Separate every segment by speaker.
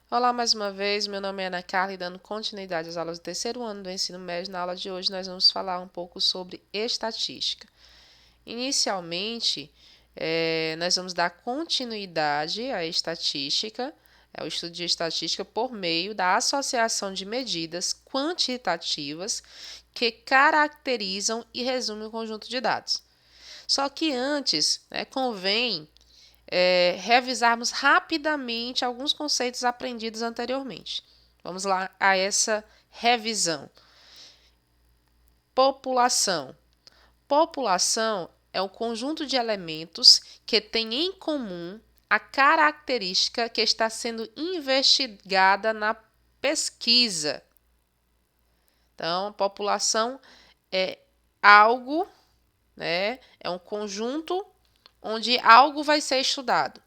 Speaker 1: Olá mais uma vez, meu nome é Ana Carla e dando continuidade às aulas do terceiro ano do ensino médio, na aula de hoje nós vamos falar um pouco sobre estatística. Inicialmente, nós vamos dar continuidade à estatística, ao estudo de estatística por meio da associação de medidas quantitativas que caracterizam e resumem o conjunto de dados. Só que antes, convém revisarmos rapidamente alguns conceitos aprendidos anteriormente. Vamos lá a essa revisão. População. População é um conjunto de elementos que tem em comum a característica que está sendo investigada na pesquisa. Então, população é algo, é um conjunto onde algo vai ser estudado.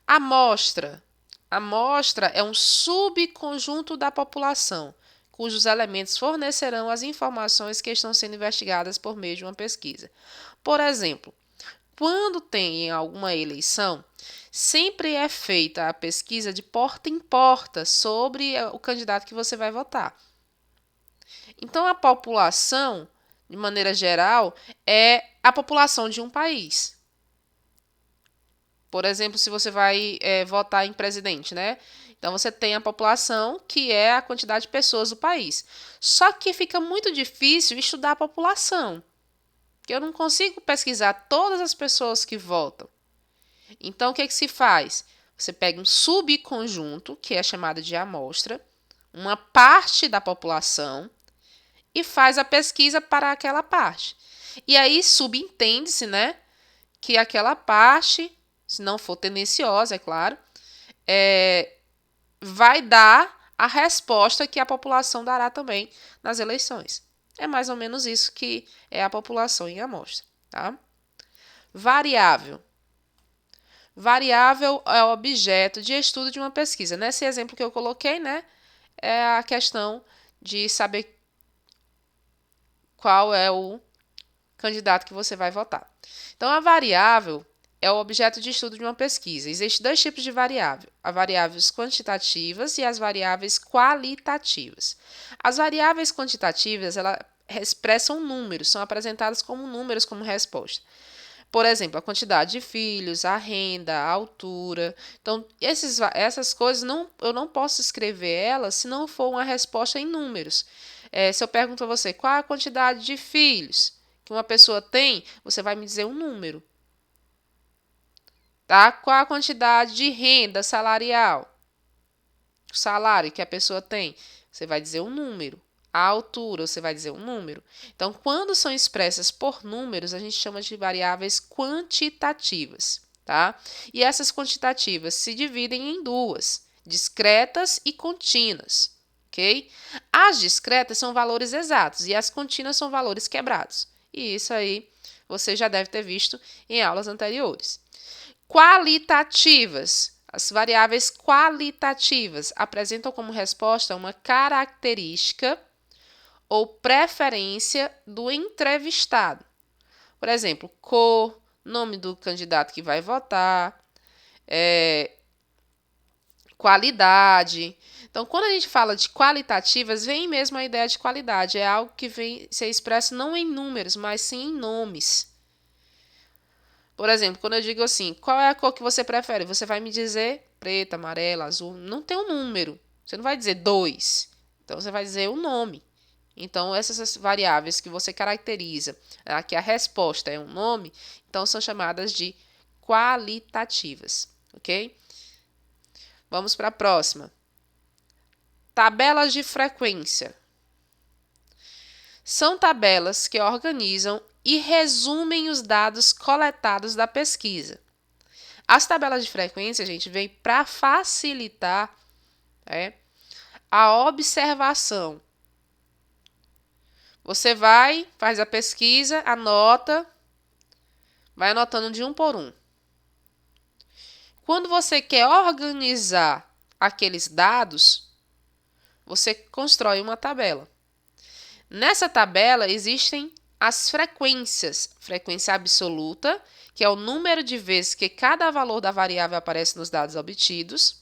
Speaker 1: Amostra. Amostra é um subconjunto da população, cujos elementos fornecerão as informações que estão sendo investigadas por meio de uma pesquisa. Por exemplo, quando tem alguma eleição, sempre é feita a pesquisa de porta em porta sobre o candidato que você vai votar. Então, a população, de maneira geral, é a população de um país. Por exemplo, se você vai votar em presidente, né? Então, você tem a população, que é a quantidade de pessoas do país. Só que fica muito difícil estudar a população, porque eu não consigo pesquisar todas as pessoas que votam. Então, o que se faz? Você pega um subconjunto, que é chamado de amostra, uma parte da população, e faz a pesquisa para aquela parte. E aí, subentende-se, que aquela parte, se não for tendenciosa, é claro, vai dar a resposta que a população dará também nas eleições. É mais ou menos isso que é a população em amostra, tá? Variável. Variável é o objeto de estudo de uma pesquisa. Nesse exemplo que eu coloquei, é a questão de saber qual é o candidato que você vai votar. Então, a variável é o objeto de estudo de uma pesquisa. Existem dois tipos de variável: as variáveis quantitativas e as variáveis qualitativas. As variáveis quantitativas, elas expressam números, são apresentadas como números como resposta. Por exemplo, a quantidade de filhos, a renda, a altura. Então, essas coisas eu não posso escrever elas se não for uma resposta em números. Se eu pergunto a você qual a quantidade de filhos que uma pessoa tem, você vai me dizer um número. Tá? Qual a quantidade de renda salarial? O salário que a pessoa tem, você vai dizer um número. A altura, você vai dizer um número. Então, quando são expressas por números, a gente chama de variáveis quantitativas, tá? E essas quantitativas se dividem em duas: discretas e contínuas, ok? As discretas são valores exatos e as contínuas são valores quebrados. E isso aí você já deve ter visto em aulas anteriores. Qualitativas. As variáveis qualitativas apresentam como resposta uma característica ou preferência do entrevistado. Por exemplo, cor, nome do candidato que vai votar, qualidade. Então, quando a gente fala de qualitativas, vem mesmo a ideia de qualidade. É algo que vem ser expresso não em números, mas sim em nomes. Por exemplo, quando eu digo assim, qual é a cor que você prefere? Você vai me dizer preta, amarela, azul. Não tem um número. Você não vai dizer 2. Então, você vai dizer o nome. Então, essas variáveis que você caracteriza, que a resposta é um nome, então são chamadas de qualitativas, ok? Vamos para a próxima. Tabelas de frequência. São tabelas que organizam e resumem os dados coletados da pesquisa. As tabelas de frequência, gente, vêm para facilitar a observação. Você vai, faz a pesquisa, anota, vai anotando de um por um. Quando você quer organizar aqueles dados, você constrói uma tabela. Nessa tabela existem as frequências. Frequência absoluta, que é o número de vezes que cada valor da variável aparece nos dados obtidos,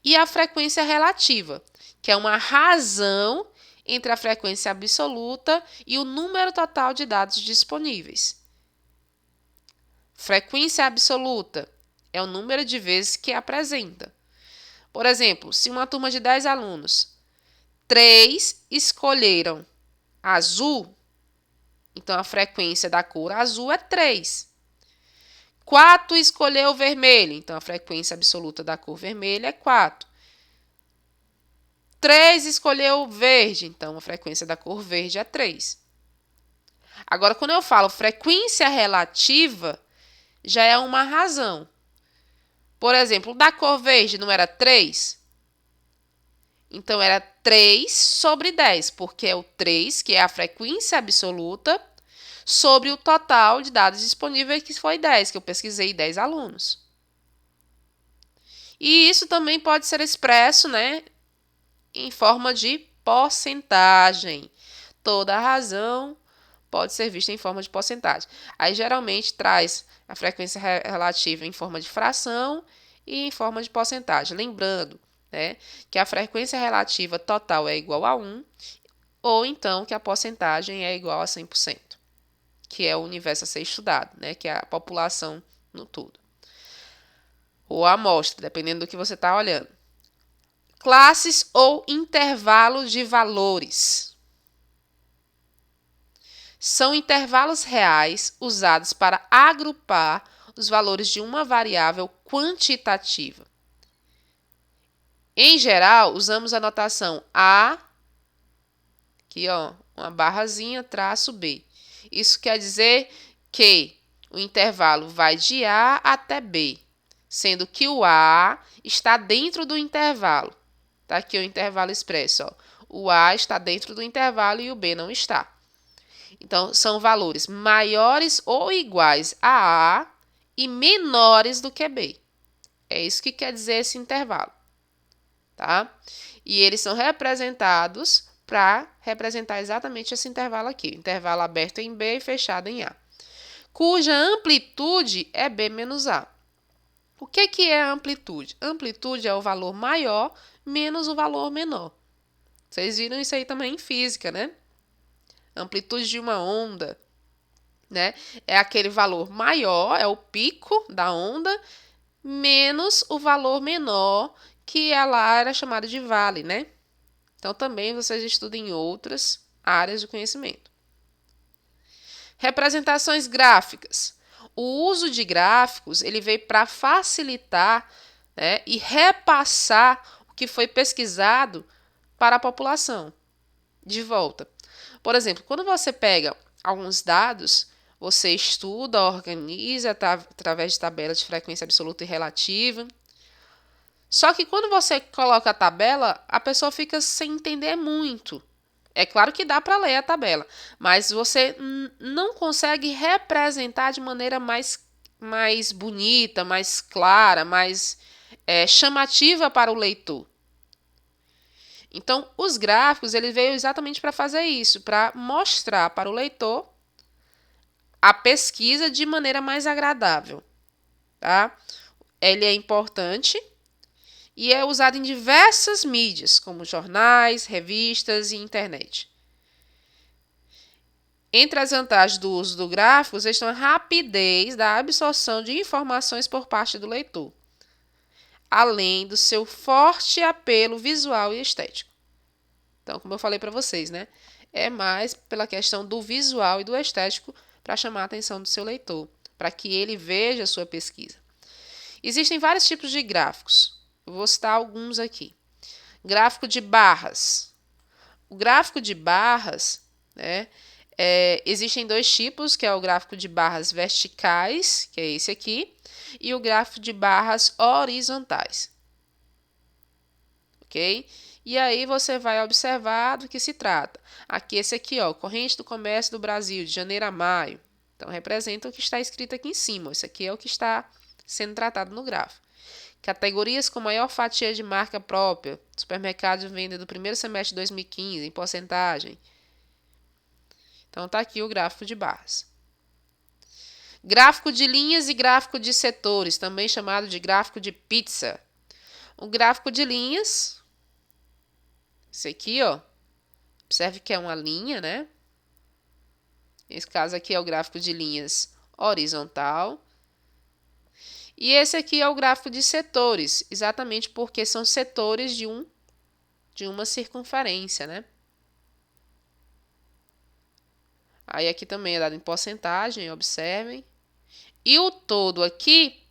Speaker 1: e a frequência relativa, que é uma razão entre a frequência absoluta e o número total de dados disponíveis. Frequência absoluta é o número de vezes que apresenta. Por exemplo, se uma turma de 10 alunos, 3 escolheram azul, então a frequência da cor azul é 3. 4 escolheu vermelho, então a frequência absoluta da cor vermelha é 4. 3 escolheu verde, então a frequência da cor verde é 3. Agora, quando eu falo frequência relativa, já é uma razão. Por exemplo, da cor verde não era 3? Então, era 3 sobre 10, porque é o 3, que é a frequência absoluta, sobre o total de dados disponíveis, que foi 10, que eu pesquisei 10 alunos. E isso também pode ser expresso, né, em forma de porcentagem. Toda razão pode ser vista em forma de porcentagem. Aí, geralmente, traz a frequência relativa em forma de fração e em forma de porcentagem. Lembrando, né, que a frequência relativa total é igual a 1, ou então que a porcentagem é igual a 100%, que é o universo a ser estudado, né, que é a população no todo. Ou a amostra, dependendo do que você está olhando. Classes ou intervalos de valores. São intervalos reais usados para agrupar os valores de uma variável quantitativa. Em geral, usamos a notação A, aqui ó, uma barrazinha, traço B. Isso quer dizer que o intervalo vai de A até B, sendo que o A está dentro do intervalo. Está aqui o intervalo expresso, ó. O A está dentro do intervalo e o B não está. Então, são valores maiores ou iguais a A e menores do que B. É isso que quer dizer esse intervalo, tá? E eles são representados para representar exatamente esse intervalo aqui. Intervalo aberto em B e fechado em A. Cuja amplitude é B menos A. O que é a amplitude? Amplitude é o valor maior menos o valor menor. Vocês viram isso aí também em física, né? Amplitude de uma onda, né? É aquele valor maior, é o pico da onda, menos o valor menor, que lá era chamado de vale, né? Então, também vocês estudam em outras áreas do conhecimento. Representações gráficas. O uso de gráficos, ele veio para facilitar, né, e repassar o que foi pesquisado para a população. De volta. Por exemplo, quando você pega alguns dados, você estuda, organiza através de tabelas de frequência absoluta e relativa. Só que quando você coloca a tabela, a pessoa fica sem entender muito. É claro que dá para ler a tabela, mas você não consegue representar de maneira mais bonita, mais clara, mais chamativa para o leitor. Então, os gráficos, ele veio exatamente para fazer isso, para mostrar para o leitor a pesquisa de maneira mais agradável, tá? Ele é importante e é usado em diversas mídias, como jornais, revistas e internet. Entre as vantagens do uso do gráficos estão a rapidez da absorção de informações por parte do leitor, além do seu forte apelo visual e estético. Então, como eu falei para vocês, né? É mais pela questão do visual e do estético para chamar a atenção do seu leitor, para que ele veja a sua pesquisa. Existem vários tipos de gráficos. Eu vou citar alguns aqui. Gráfico de barras. O gráfico de barras, né? Existem dois tipos, que é o gráfico de barras verticais, que é esse aqui, e o gráfico de barras horizontais. Ok? E aí você vai observar do que se trata. Aqui, esse aqui, ó, corrente do comércio do Brasil, de janeiro a maio. Então, representa o que está escrito aqui em cima. Esse aqui é o que está sendo tratado no gráfico. Categorias com maior fatia de marca própria. Supermercados de venda do primeiro semestre de 2015, em porcentagem. Então, está aqui o gráfico de barras. Gráfico de linhas e gráfico de setores, também chamado de gráfico de pizza. O gráfico de linhas, esse aqui, ó, observe que é uma linha, né? Esse caso aqui é o gráfico de linhas horizontal. E esse aqui é o gráfico de setores, exatamente porque são setores de uma circunferência, né? Aí aqui também é dado em porcentagem, observem. E o todo aqui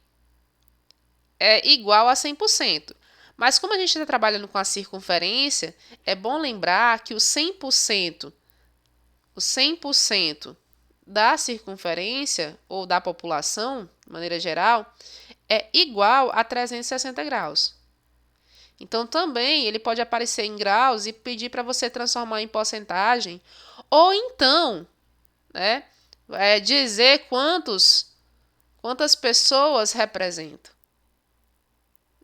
Speaker 1: é igual a 100%. Mas como a gente está trabalhando com a circunferência, é bom lembrar que o 100% da circunferência ou da população, de maneira geral, é igual a 360 graus. Então, também ele pode aparecer em graus e pedir para você transformar em porcentagem, ou então, né, dizer quantas pessoas representam.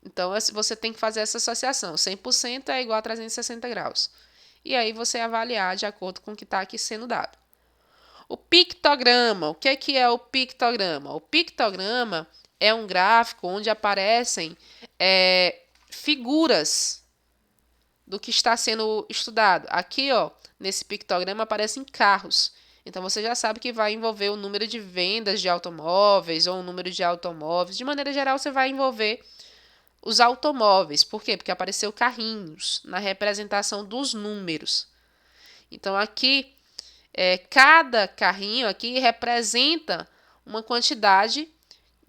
Speaker 1: Então, você tem que fazer essa associação. 100% é igual a 360 graus. E aí você avaliar de acordo com o que está aqui sendo dado. O pictograma. O que é o pictograma? O pictograma é um gráfico onde aparecem figuras do que está sendo estudado. Aqui, ó, nesse pictograma aparecem carros. Então, você já sabe que vai envolver o número de vendas de automóveis ou o número de automóveis. De maneira geral, você vai envolver os automóveis. Por quê? Porque apareceu carrinhos na representação dos números. Então, aqui, cada carrinho aqui representa uma quantidade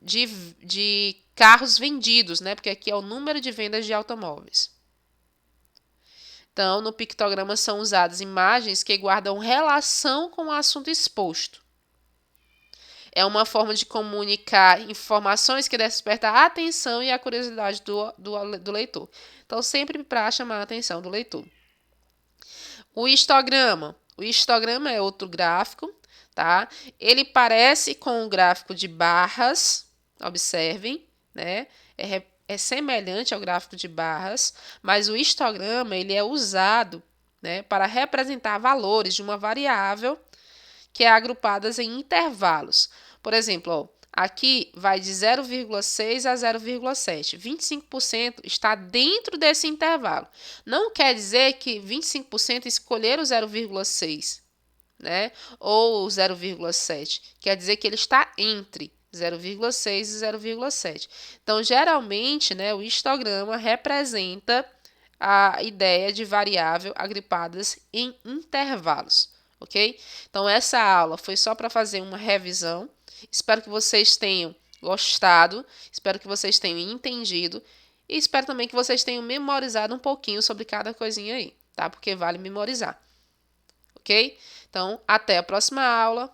Speaker 1: de carros vendidos, né? Porque aqui é o número de vendas de automóveis. Então, no pictograma são usadas imagens que guardam relação com o assunto exposto. É uma forma de comunicar informações que despertam a atenção e a curiosidade do leitor. Então, sempre para chamar a atenção do leitor. O histograma. O histograma é outro gráfico, tá? Ele parece com o gráfico de barras, observem, né? É semelhante ao gráfico de barras, mas o histograma ele é usado, né, para representar valores de uma variável que é agrupadas em intervalos. Por exemplo, ó, aqui vai de 0,6 a 0,7. 25% está dentro desse intervalo. Não quer dizer que 25% escolheram o 0,6, né? Ou 0,7. Quer dizer que ele está entre 0,6 e 0,7. Então, geralmente, né, o histograma representa a ideia de variável agrupadas em intervalos. Ok? Então, essa aula foi só para fazer uma revisão. Espero que vocês tenham gostado, espero que vocês tenham entendido e espero também que vocês tenham memorizado um pouquinho sobre cada coisinha aí, tá? Porque vale memorizar. Ok? Então, até a próxima aula.